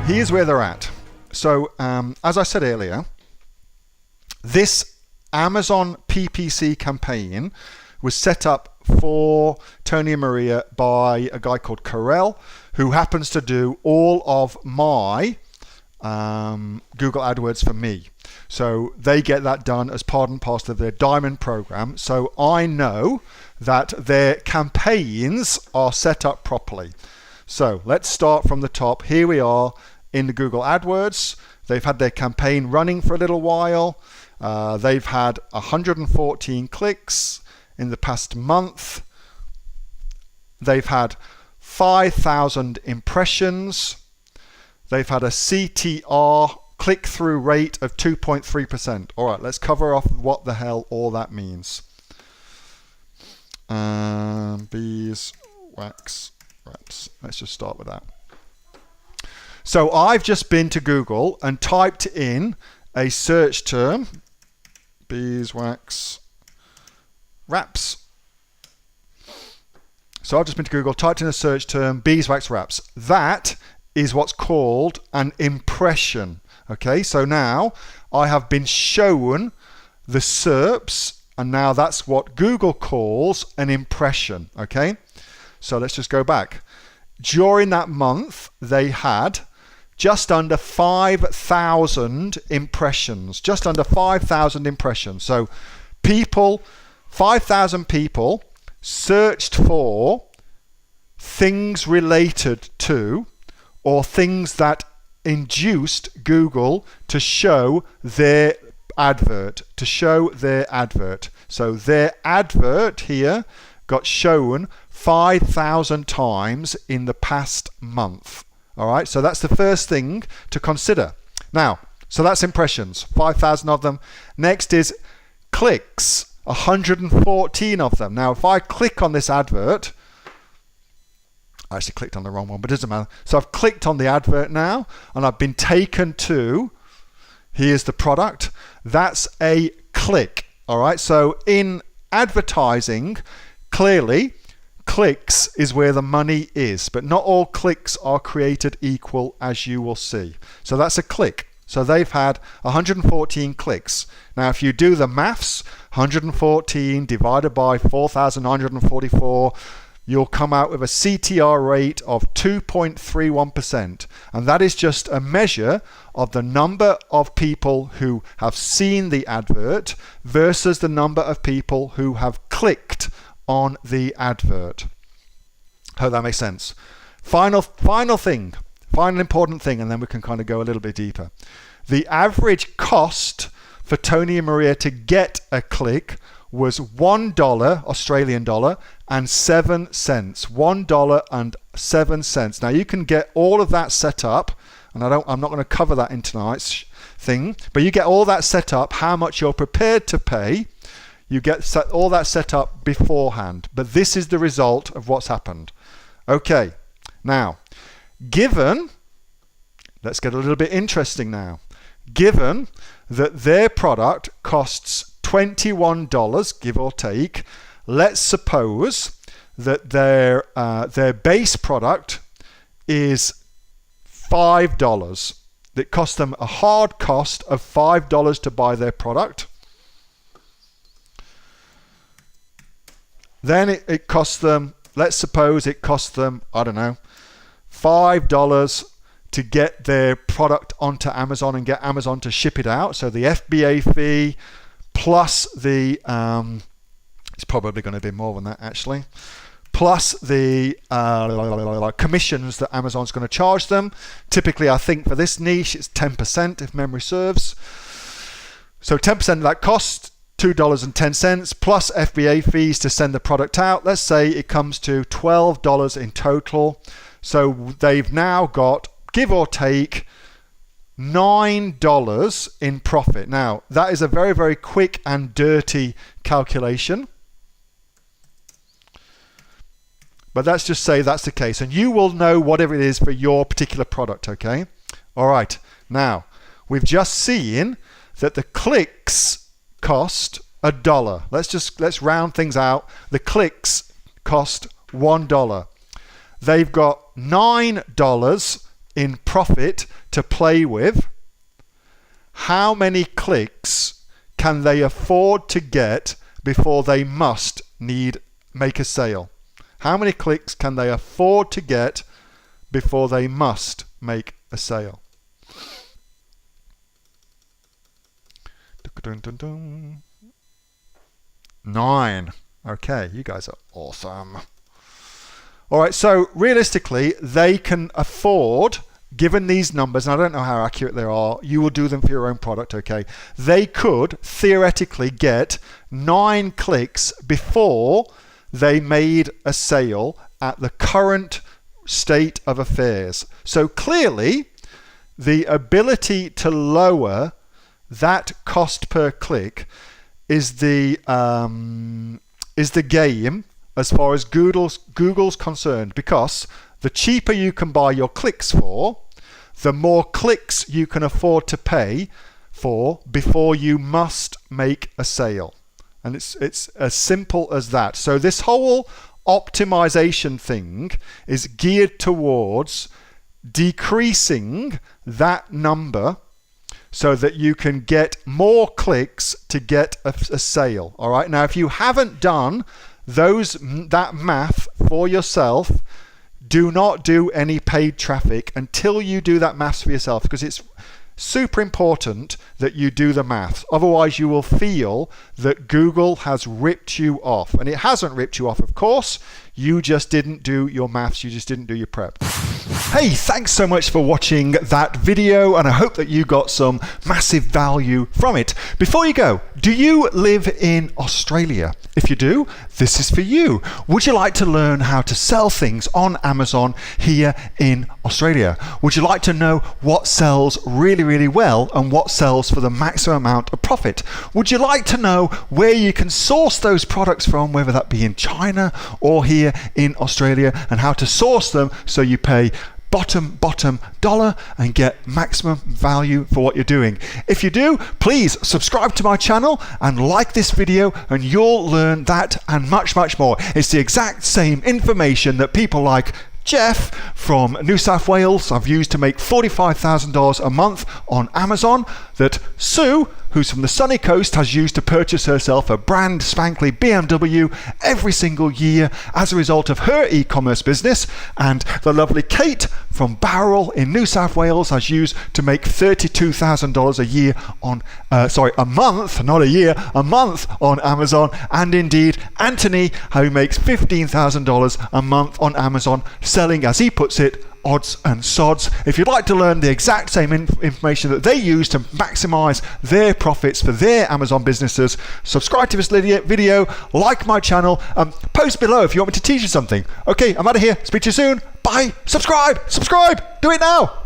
here's where they're at. So as I said earlier, this Amazon PPC campaign was set up for Tony and Maria by a guy called Carell, who happens to do all of my Google AdWords for me. So they get that done as part and parcel of their Diamond program. So I know that their campaigns are set up properly. So let's start from the top. Here we are in the Google AdWords. They've had their campaign running for a little while. They've had 114 clicks in the past month. They've had 5,000 impressions. They've had a CTR, click-through rate, of 2.3%. All right, let's cover off what the hell all that means. Beeswax wraps. Let's just start with that. So I've just been to Google and typed in a search term, beeswax wraps. So I've just been to Google, typed in a search term, beeswax wraps. That is what's called an impression. Okay, so now I have been shown the SERPs, and now that's what Google calls an impression. Okay, so let's just go back. During that month, they had just under 5,000 impressions. Just under 5,000 impressions. So 5,000 people searched for things related to, or things that induced Google to show their advert. So their advert here got shown 5,000 times in the past month. All right, so that's the first thing to consider. Now, so that's impressions, 5,000 of them. Next is clicks, 114 of them. Now, if I click on this advert, I actually clicked on the wrong one, but it doesn't matter. So I've clicked on the advert now, and I've been taken to, here's the product. That's a click. All right, so in advertising, clearly, clicks is where the money is, but not all clicks are created equal, as you will see. So that's a click. So they've had 114 clicks. Now, if you do the maths, 114 divided by 4,944, you'll come out with a CTR rate of 2.31%. And that is just a measure of the number of people who have seen the advert versus the number of people who have clicked on the advert. Hope that makes sense. Final important thing, and then we can kind of go a little bit deeper. The average cost for Tony and Maria to get a click was $1 Australian dollar and 7 cents. $1.07. Now you can get all of that set up, and I'm not going to cover that in tonight's thing, but you get all that set up, how much you're prepared to pay. You get all that set up beforehand, but this is the result of what's happened. Okay, now, let's get a little bit interesting now. Given that their product costs $21, give or take, let's suppose that their base product is $5. It costs them a hard cost of $5 to buy their product. Then it costs them, let's suppose it costs them, I don't know, $5 to get their product onto Amazon and get Amazon to ship it out. So the FBA fee plus the, it's probably going to be more than that actually, plus the commissions that Amazon's going to charge them. Typically, I think for this niche, it's 10% if memory serves. So 10% of that cost, $2.10 plus FBA fees to send the product out. Let's say it comes to $12 in total. So they've now got, give or take, $9 in profit. Now, that is a very, very quick and dirty calculation. But let's just say that's the case. And you will know whatever it is for your particular product, okay? All right. Now, we've just seen that the clicks cost $1. Let's round things out. The clicks cost $1. They've got $9 in profit to play with, how many clicks can they afford to get before they must make a sale? How many clicks can they afford to get before they must make a sale? Dun, dun, dun. 9. Okay, you guys are awesome. All right, so realistically, they can afford, given these numbers, and I don't know how accurate they are, you will do them for your own product, okay? They could theoretically get 9 clicks before they made a sale at the current state of affairs. So clearly, the ability to lower that cost per click is the game as far as Google's concerned, because the cheaper you can buy your clicks for, the more clicks you can afford to pay for before you must make a sale. And it's as simple as that. So this whole optimization thing is geared towards decreasing that number so that you can get more clicks to get a sale. All right. Now, if you haven't done that math for yourself, do not do any paid traffic until you do that math for yourself, because it's super important that you do the math. Otherwise, you will feel that Google has ripped you off. And it hasn't ripped you off, of course. You just didn't do your maths. You just didn't do your prep. Hey, thanks so much for watching that video, and I hope that you got some massive value from it. Before you go, do you live in Australia? If you do, this is for you. Would you like to learn how to sell things on Amazon here in Australia? Would you like to know what sells really, really well and what sells for the maximum amount of profit? Would you like to know where you can source those products from, whether that be in China or here in Australia, and how to source them so you pay bottom dollar and get maximum value for what you're doing? If you do, please subscribe to my channel and like this video, and you'll learn that and much more. It's the exact same information that people like Jeff from New South Wales I've used to make $45,000 a month on Amazon, that Sue, who's from the sunny coast, has used to purchase herself a brand spankly BMW every single year as a result of her e-commerce business, and the lovely Kate from Bowral in New South Wales has used to make $32,000 a year on, a month, not a year, a month on Amazon, and indeed Anthony, who makes $15,000 a month on Amazon, selling, as he puts it, odds and sods. If you'd like to learn the exact same information that they use to maximize their profits for their Amazon businesses, subscribe to this video, like my channel, post below if you want me to teach you something. Okay, I'm out of here. Speak to you soon. Bye. Subscribe. Do it now.